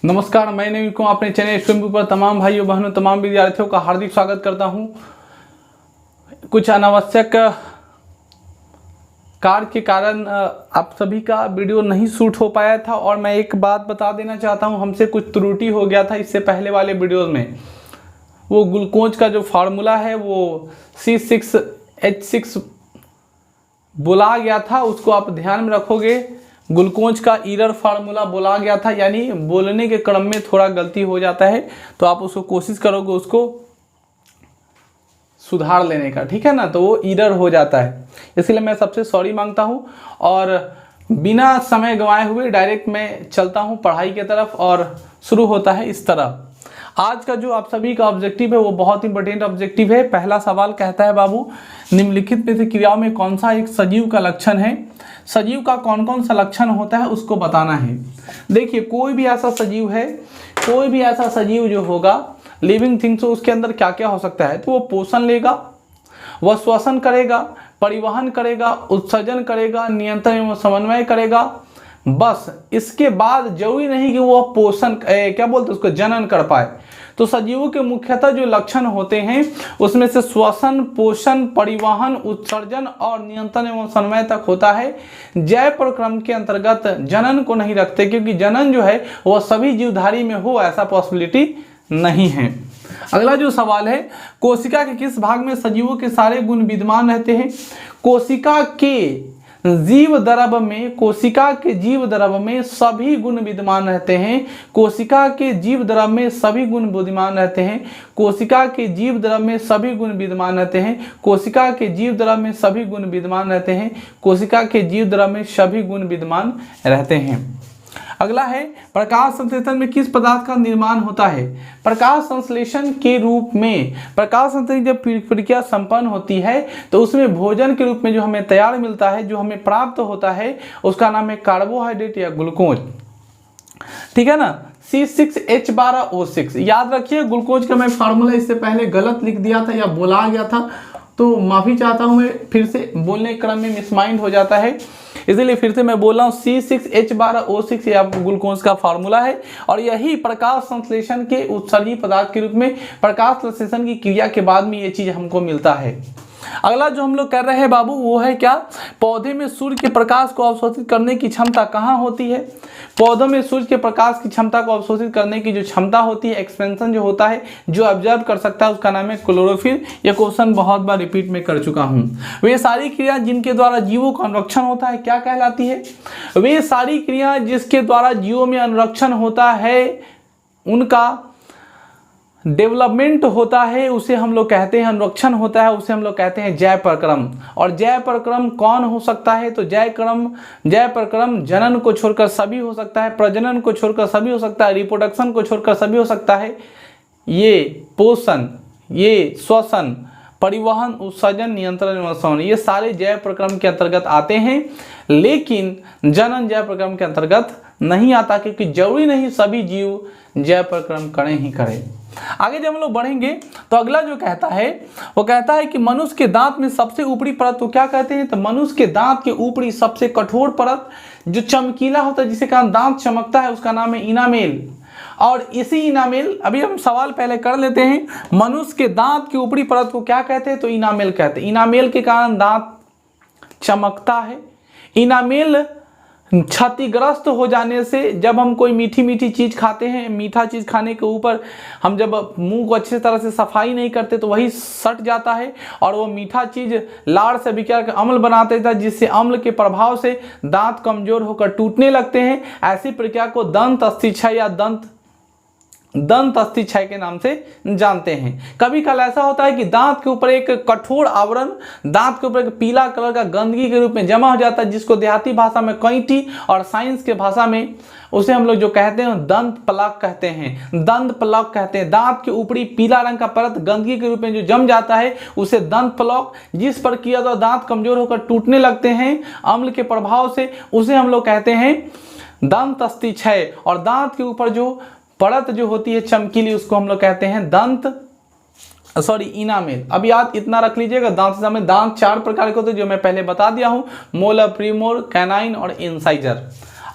नमस्कार, मैं नवीन को अपने चैनल स्टूडेंट पर तमाम भाइयों बहनों तमाम विद्यार्थियों का हार्दिक स्वागत करता हूं। कुछ अनावश्यक कार्य के कारण आप सभी का वीडियो नहीं शूट हो पाया था और मैं एक बात बता देना चाहता हूं, हमसे कुछ त्रुटि हो गया था इससे पहले वाले वीडियोस में। वो ग्लूकोज का जो फार्मूला है वो C6H6 बोला गया था, उसको आप ध्यान में रखोगे। ग्लूकोज का ईरर फार्मूला बोला गया था, यानी बोलने के क्रम में थोड़ा गलती हो जाता है, तो आप उसको कोशिश करोगे उसको सुधार लेने का, ठीक है ना। तो वो ईरर हो जाता है, इसलिए मैं सबसे सॉरी मांगता हूँ और बिना समय गंवाए हुए डायरेक्ट मैं चलता हूँ पढ़ाई की तरफ। और शुरू होता है इस तरह। आज का जो आप सभी का ऑब्जेक्टिव है वो बहुत इंपॉर्टेंट ऑब्जेक्टिव है। पहला सवाल कहता है, बाबू निम्नलिखित में से क्रियाओं में कौन सा एक सजीव का लक्षण है। सजीव का कौन कौन सा लक्षण होता है उसको बताना है। देखिए, कोई भी ऐसा सजीव है, कोई भी ऐसा सजीव जो होगा लिविंग थिंग्स, उसके अंदर क्या क्या हो सकता है। तो वो पोषण लेगा, वह श्वसन करेगा, परिवहन करेगा, उत्सर्जन करेगा, नियंत्रण एवं समन्वय करेगा। बस इसके बाद जरूरी नहीं कि वो पोषण क्या बोलते उसको जनन कर पाए। तो सजीवों के मुख्यतः जो लक्षण होते हैं उसमें से श्वसन, पोषण, परिवहन, उत्सर्जन और नियंत्रण एवं समन्वय तक होता है। जैव प्रक्रम के अंतर्गत जनन को नहीं रखते, क्योंकि जनन जो है वह सभी जीवधारी में हो ऐसा पॉसिबिलिटी नहीं है। अगला जो सवाल है, कोशिका के किस भाग में सजीवों के सारे गुण विद्यमान रहते हैं। कोशिका के जीव द्रव में, कोशिका के जीव द्रव में सभी गुण विद्यमान रहते हैं। कोशिका के जीव द्रव में सभी गुण विद्यमान रहते हैं। कोशिका के जीव द्रव में सभी गुण विद्यमान रहते हैं। कोशिका के जीव द्रव में सभी गुण विद्यमान रहते हैं। कोशिका के जीव द्रव में सभी गुण विद्यमान रहते हैं। अगला है, प्रकाश संश्लेषण में किस पदार्थ का निर्माण होता है। प्रकाश संश्लेषण के रूप में, प्रकाश संश्लेषण जब प्रक्रिया संपन्न होती है तो उसमें भोजन के रूप में जो हमें तैयार मिलता है, जो हमें प्राप्त होता है, उसका नाम है कार्बोहाइड्रेट या ग्लूकोज, ठीक है ना। C6H12O6 याद रखिए। ग्लूकोज का मैं फार्मूला इससे पहले गलत लिख दिया था या बोला गया था, तो माफी चाहता हूं, मैं फिर से बोलने के क्रम में मिसमाइंड हो जाता है, इसलिए फिर से मैं बोल रहा हूँ। C6H12O6 ये आपको ग्लूकोज का फार्मूला है और यही प्रकाश संश्लेषण के उत्सर्जी पदार्थ के रूप में प्रकाश संश्लेषण की क्रिया के बाद में ये चीज हमको मिलता है। अगला जो हम लोग कर रहे हैं बाबू वो है क्या, पौधे में सूर्य के प्रकाश को अवशोषित करने की क्षमता कहाँ होती है। पौधों में सूर्य के प्रकाश की क्षमता को अवशोषित करने की जो क्षमता होती है, एक्सपेंशन जो होता है, जो ऑब्जर्व कर सकता है, उसका नाम है क्लोरोफिल। ये क्वेश्चन बहुत बार रिपीट में कर चुका हूँ। वे सारी क्रिया जिनके द्वारा जीवों का अनुरक्षण होता है क्या कहलाती है। वे सारी क्रिया जिसके द्वारा जीवों में अनुरक्षण होता है, उनका डेवलपमेंट होता है, उसे हम लोग कहते हैं, अनुरक्षण होता है उसे हम लोग कहते हैं जैव प्रक्रम। और जैव प्रक्रम कौन हो सकता है, तो जैव प्रक्रम जनन को छोड़कर सभी हो सकता है, प्रजनन को छोड़कर सभी हो सकता है, रिप्रोडक्शन को छोड़कर सभी हो सकता है। ये पोषण, ये श्वसन, परिवहन, उत्सर्जन, नियंत्रण एवं समन्वय, ये सारे जैव प्रक्रम के अंतर्गत आते हैं, लेकिन जनन जैव प्रक्रम के अंतर्गत नहीं आता, क्योंकि जरूरी नहीं सभी जीव जैव प्रक्रम करें ही करें। आगे जब हम लोग बढ़ेंगे तो अगला जो कहता है वो कहता है कि मनुष्य के दांत में सबसे ऊपरी परत को क्या कहते हैं। तो मनुष्य के दांत के ऊपरी सबसे कठोर परत जो चमकीला होता है, जिसके कारण दांत चमकता है, उसका नाम है इनामेल। और इसी इनामेल, अभी हम सवाल पहले कर लेते हैं, मनुष्य के दांत की ऊपरी परत को क्या कहते हैं, तो इनामेल कहते हैं। इनामेल के कारण दांत चमकता है। इनामेल क्षतिग्रस्त हो जाने से, जब हम कोई मीठी मीठी चीज खाते हैं, मीठा चीज खाने के ऊपर हम जब मुंह को अच्छी तरह से सफाई नहीं करते तो वही सट जाता है और वो मीठा चीज लार से बिखेर कर अम्ल बना देता है, जिससे अम्ल के प्रभाव से दांत कमजोर होकर टूटने लगते हैं। ऐसी प्रक्रिया को दंत अस्थिक्षय या दंत अस्थिक्षय के नाम से जानते हैं। कभी कल ऐसा होता है कि दांत के ऊपर एक कठोर आवरण, दांत के ऊपर एक पीला कलर का गंदगी के रूप में जमा हो जाता है, जिसको देहाती भाषा में कैंटी और साइंस के भाषा में उसे हम लोग जो कहते हैं दंत प्लग कहते हैं, दंत प्लग कहते हैं। दांत के ऊपरी पीला रंग का परत गंदगी के रूप में जो जम जाता है उसे दंत प्लग, जिस पर किया तो दांत कमजोर होकर टूटने लगते हैं अम्ल के प्रभाव से, उसे हम लोग कहते हैं दंत अस्थिक्षय। और दांत के ऊपर जो परत जो होती है चमकीली, उसको हम लोग कहते हैं इनामेल। अब याद इतना रख लीजिएगा, दांत 4 प्रकार के होते हैं जो मैं पहले बता दिया हूं, मोलर, प्रीमोर, कैनाइन और इंसाइजर।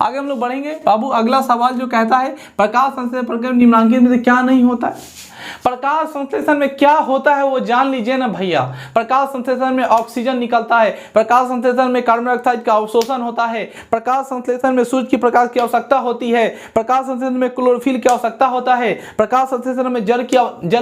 आगे हम लोग बढ़ेंगे बाबू। अगला सवाल जो कहता है प्रकाश संश्लेषण प्रक्रिया में निम्नलिखित में से क्या नहीं होता है। प्रकाश संश्लेषण में क्या होता है वो जान लीजिए ना भैया। प्रकाश संश्लेषण में ऑक्सीजन निकलता है, प्रकाश संश्लेषण में कार्बन डाइऑक्साइड का अवशोषण होता है, प्रकाश संश्लेषण में सूर्य की प्रकाश की आवश्यकता होती है, प्रकाश संश्लेषण में क्लोरोफिल की आवश्यकता होता है, प्रकाश संश्लेषण में जल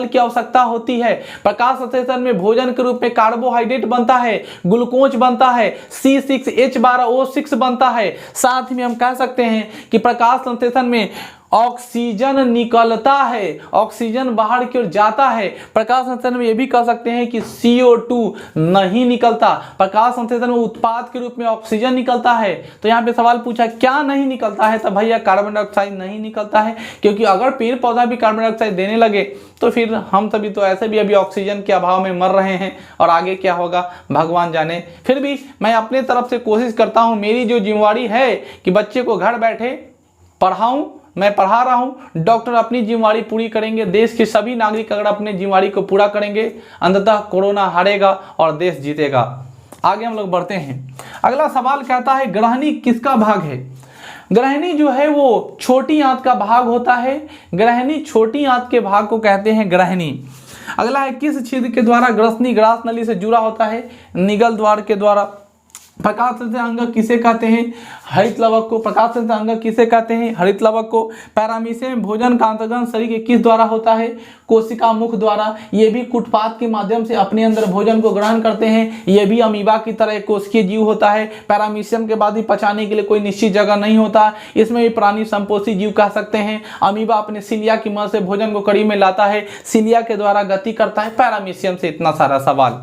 की आवश्यकता होती है, प्रकाश संश्लेषण में भोजन के रूप में कार्बोहाइड्रेट बनता है, ग्लूकोज बनता है, C6H12O6 बनता है। साथ में हम कह सकते हैं कि प्रकाश संश्लेषण में ऑक्सीजन निकलता है, ऑक्सीजन बाहर की ओर जाता है। प्रकाश संश्लेषण में यह भी कह सकते हैं कि CO2 नहीं निकलता। प्रकाश संश्लेषण में उत्पाद के रूप में ऑक्सीजन निकलता है। तो यहाँ पे सवाल पूछा क्या नहीं निकलता है, तो भैया कार्बन डाइऑक्साइड नहीं निकलता है, क्योंकि अगर पेड़ पौधा भी कार्बन डाइऑक्साइड देने लगे तो फिर हम सभी तो ऐसे भी अभी ऑक्सीजन के अभाव में मर रहे हैं, और आगे क्या होगा भगवान जाने। फिर भी मैं अपने तरफ से कोशिश करता हूँ, मेरी जो जिम्मेवारी है कि बच्चे को घर बैठे पढ़ाऊँ, मैं पढ़ा रहा हूं। डॉक्टर अपनी जिम्मेवारी पूरी करेंगे, देश के सभी नागरिक अगर अपने जिम्मेवारी को पूरा करेंगे, अंततः कोरोना हारेगा और देश जीतेगा। आगे हम लोग बढ़ते हैं। अगला सवाल कहता है ग्रहणी किसका भाग है। ग्रहणी जो है वो छोटी आंत का भाग होता है। ग्रहणी छोटी आंत के भाग को कहते हैं ग्रहणी। अगला है किस छिद्र के द्वारा ग्रसनी ग्रास नली से जुड़ा होता है। निगल द्वार के द्वारा। प्रकाश संश्लेषण अंग किसे कहते हैं, हरित लवक को। प्रकाश संश्लेषण अंग किसे कहते हैं, हरित लवक को। पैरामीशियम भोजन का अंतर्गत शरीर के किस द्वारा होता है, कोशिका मुख द्वारा। ये भी कुटपाथ के माध्यम से अपने अंदर भोजन को ग्रहण करते हैं। ये भी अमीबा की तरह एक कोशिकीय जीव होता है। पैरामीशियम के बाद ही पचाने के लिए कोई निश्चित जगह नहीं होता। इसमें भी प्राणी संपोषी जीव कह सकते हैं। अमीबा अपने सिलिया की मदद से भोजन को कड़ी में लाता है, सिलिया के द्वारा गति करता है। पैरामीशियम से इतना सारा सवाल,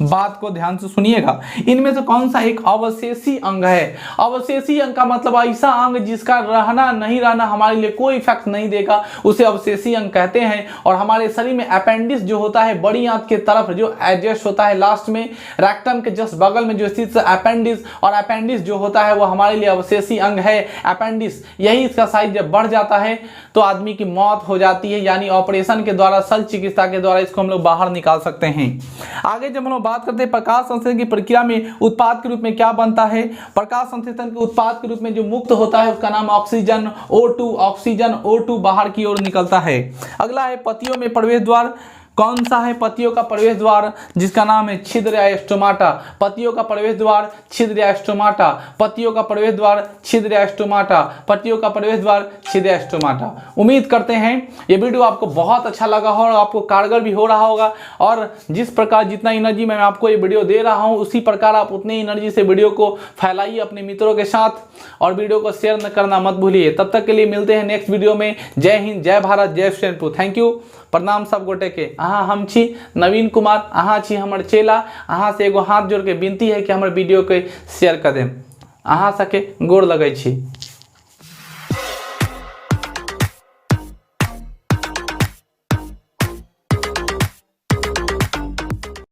बात को ध्यान से सुनिएगा। इनमें से कौन सा एक अवशेषी अंग है। अवशेषी अंग का मतलब ऐसा अंग जिसका रहना नहीं रहना हमारे लिए कोई इफेक्ट नहीं देगा, उसे अवशेषी अंग कहते हैं। और हमारे शरीर में अपेंडिक्स जो होता है, बड़ी आंत के तरफ जो एडजस्ट होता है लास्ट में, रेक्टम के जस्ट बगल में जो स्थित अपेंडिक्स, और अपेंडिक्स जो होता है वो हमारे लिए अवशेषी अंग है। अपेंडिक्स यही इसका साइज जब बढ़ जाता है तो आदमी की मौत हो जाती है, यानी ऑपरेशन के द्वारा, शल्य चिकित्सा के द्वारा इसको हम लोग बाहर निकाल सकते हैं। आगे जब हम लोग बात करते हैं प्रकाश संश्लेषण की प्रक्रिया में उत्पाद के रूप में क्या बनता है। प्रकाश संश्लेषण के उत्पाद के रूप में जो मुक्त होता है उसका नाम ऑक्सीजन O2। ऑक्सीजन O2 बाहर की ओर निकलता है। अगला है पत्तियों में प्रवेश द्वार। कौन सा है पत्तियों का प्रवेश द्वार, जिसका नाम है छिद्र या स्टोमाटा। पत्तियों का प्रवेश द्वार छिद्र या स्टोमाटा। पत्तियों का प्रवेश द्वार छिद्र या स्टोमाटा। पत्तियों का प्रवेश द्वार छिद्र या स्टोमाटा। उम्मीद करते हैं ये वीडियो आपको बहुत अच्छा लगा हो और आपको कारगर भी हो रहा होगा। और जिस प्रकार जितना एनर्जी मैं आपको ये वीडियो दे रहा हूँ उसी प्रकार आप उतनी एनर्जी से वीडियो को फैलाइए अपने मित्रों के साथ, और वीडियो को शेयर न करना मत भूलिए। तब तक के लिए मिलते हैं नेक्स्ट वीडियो में। जय हिंद, जय भारत, जय स्टूडेंट। थैंक यू, प्रणाम सब गोटे के। अहाँ हम छी नवीन कुमार, अहाँ छी हमर चेला। अहाँ से एगो हाथ जोड़ के विनती है कि हमर वीडियो के शेयर कर दें। अहाँ सके गोड़ लगै छी।